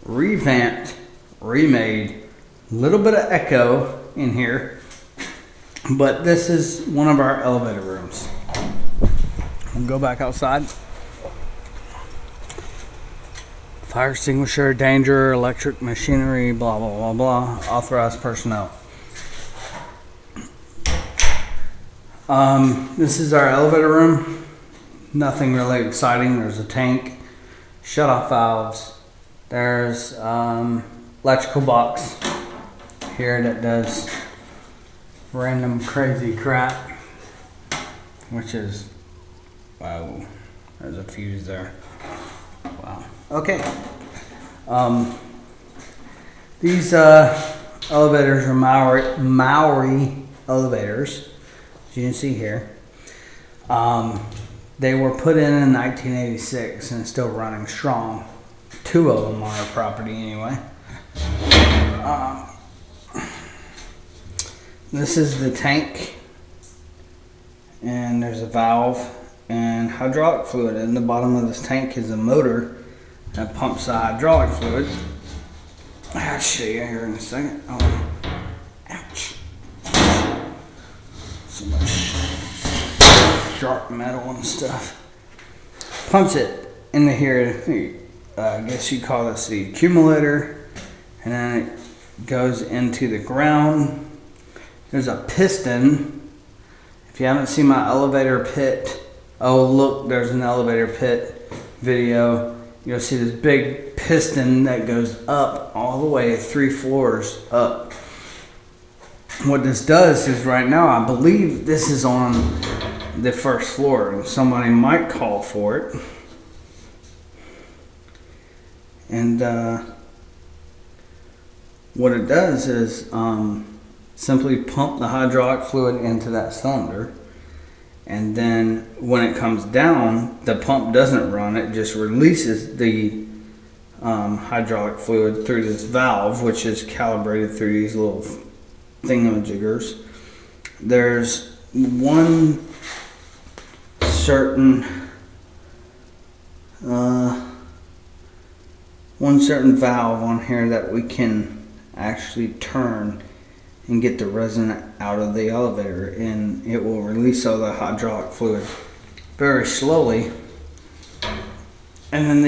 revamped, remade, a little bit of echo in here, but this is one of our elevator rooms. We'll go back outside. Fire extinguisher, danger, electric machinery, blah, blah, blah, blah, authorized personnel. This is our elevator room. Nothing really exciting. There's a tank, shut-off valves. There's electrical box here that does random crazy crap, which is, wow, there's a fuse there. Wow. Okay. These elevators are Maori elevators, as you can see here. They were put in 1986 and still running strong. 2 of them on our property anyway. This is the tank, and there's a valve and hydraulic fluid. In the bottom of this tank is a motor that pumps the hydraulic fluid. I'll show you here in a second. Oh, ouch. So much sharp metal and stuff. Pumps it into here. I guess you call this the accumulator. And then it goes into the ground. There's a piston. If you haven't seen my elevator pit, oh look, there's an elevator pit video. You'll see this big piston that goes up all the way 3 floors up. What this does is right now, I believe this is on the 1st floor, and somebody might call for it. And what it does is simply pump the hydraulic fluid into that cylinder. And then when it comes down, the pump doesn't run, it just releases the hydraulic fluid through this valve, which is calibrated through these little thingamajiggers. There's one certain valve on here that we can actually turn and get the resin out of the elevator, and it will release all the hydraulic fluid very slowly. And then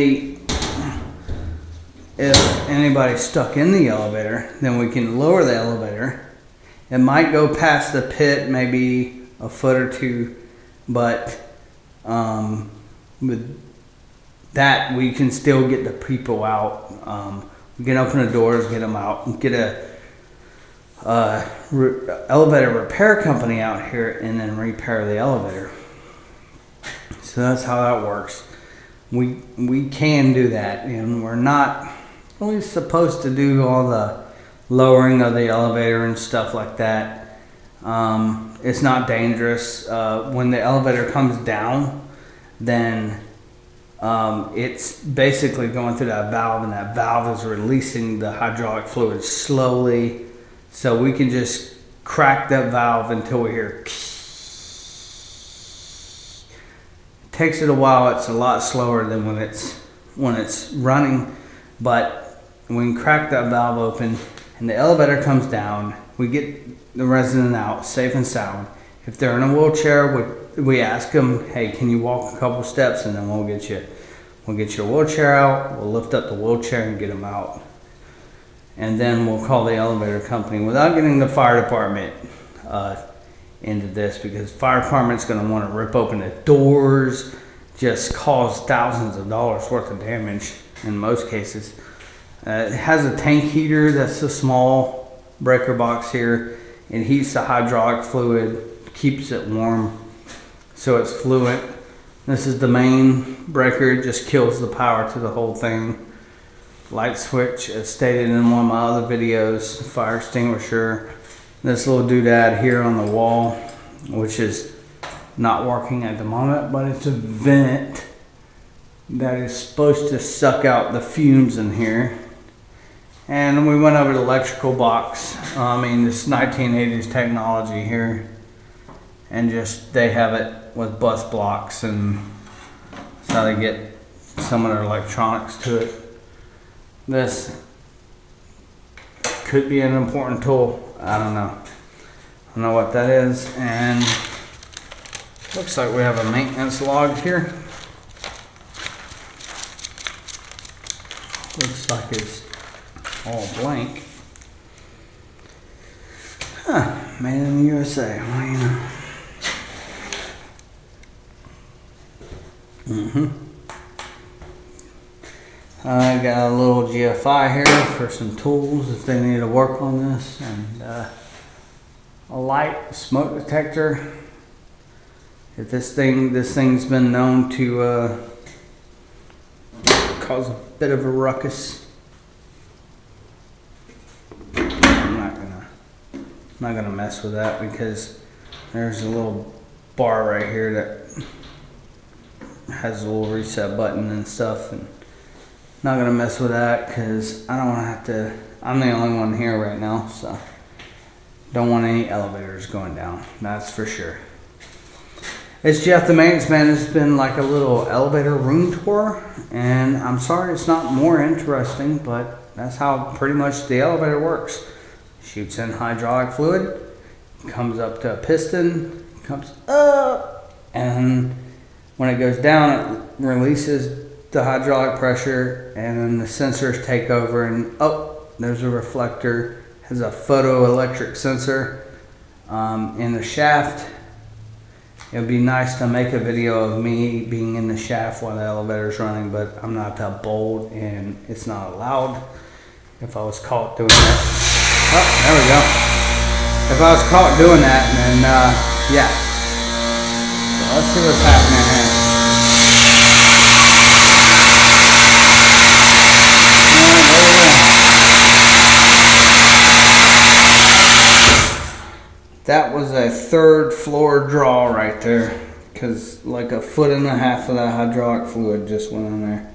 if anybody's stuck in the elevator, then we can lower the elevator. It might go past the pit, maybe a foot or 2, but with that we can still get the people out. We can open the doors, get them out, and get a elevator repair company out here and then repair the elevator. So that's how that works. We can do that, and we're not really supposed to do all the lowering of the elevator and stuff like that. It's not dangerous. When the elevator comes down, then it's basically going through that valve, and that valve is releasing the hydraulic fluid slowly. So we can just crack that valve until we hear. It takes it a while. It's a lot slower than when it's running, but we can crack that valve open, and the elevator comes down. We get the resident out safe and sound. If they're in a wheelchair, we ask them, "Hey, can you walk a couple steps?" And then we'll get your wheelchair out. We'll lift up the wheelchair and get them out. And then we'll call the elevator company without getting the fire department into this, because the fire department's going to want to rip open the doors, just cause thousands of dollars worth of damage in most cases. It has a tank heater. That's a small breaker box here. It heats the hydraulic fluid, keeps it warm so it's fluent. This is the main breaker. It just kills the power to the whole thing. Light switch, as stated in one of my other videos. Fire extinguisher. This little doodad here on the wall, which is not working at the moment, but it's a vent that is supposed to suck out the fumes in here. And we went over the electrical box. This 1980s technology here, and just they have it with bus blocks, and that's how they get some of their electronics to it. This could be an important tool. I don't know. I don't know what that is. And looks like we have a maintenance log here. Looks like it's all blank. Huh, made in the USA. What do you know? I got a little GFI here for some tools if they need to work on this, and a light smoke detector. If this thing's been known to cause a bit of a ruckus. I'm not gonna mess with that because there's a little bar right here that has a little reset button and stuff, and not gonna mess with that because I don't want to have to. I'm the only one here right now, so don't want any elevators going down. That's for sure. It's Jeff the Maintenance Man. It's been like a little elevator room tour, and I'm sorry it's not more interesting, but that's how pretty much the elevator works. Shoots in hydraulic fluid, comes up to a piston, comes up, and when it goes down, it releases the hydraulic pressure, and then the sensors take over, and there's a reflector, has a photoelectric sensor in the shaft. It would be nice to make a video of me being in the shaft while the elevator's running, but I'm not that bold and it's not allowed. If I was caught doing that, there we go. If I was caught doing that, then yeah. So let's see what's happening here. That was a 3rd floor draw right there, because like 1.5 foot of that hydraulic fluid just went in there.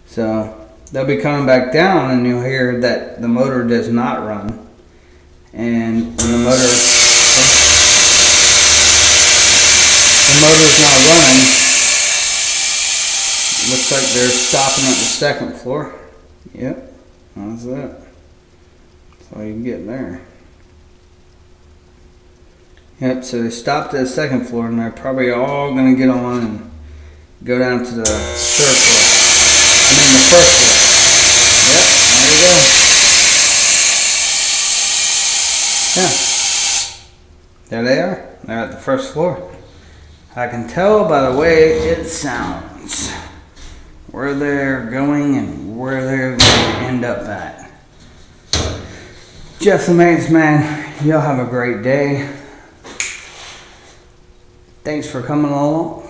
So they'll be coming back down, and you'll hear that the motor does not run. And when the motor's not running, it looks like they're stopping at the 2nd floor. Yep, how's that? That's all you can get there. Yep, so they stopped at the 2nd floor, and they're probably all going to get on and go down to the 3rd floor. I mean the 1st floor. Yep, there you go. Yeah. There they are. They're at the 1st floor. I can tell by the way it sounds where they're going and where they're going to end up at. Jeff the Maintenance Man, y'all have a great day. Thanks for coming along.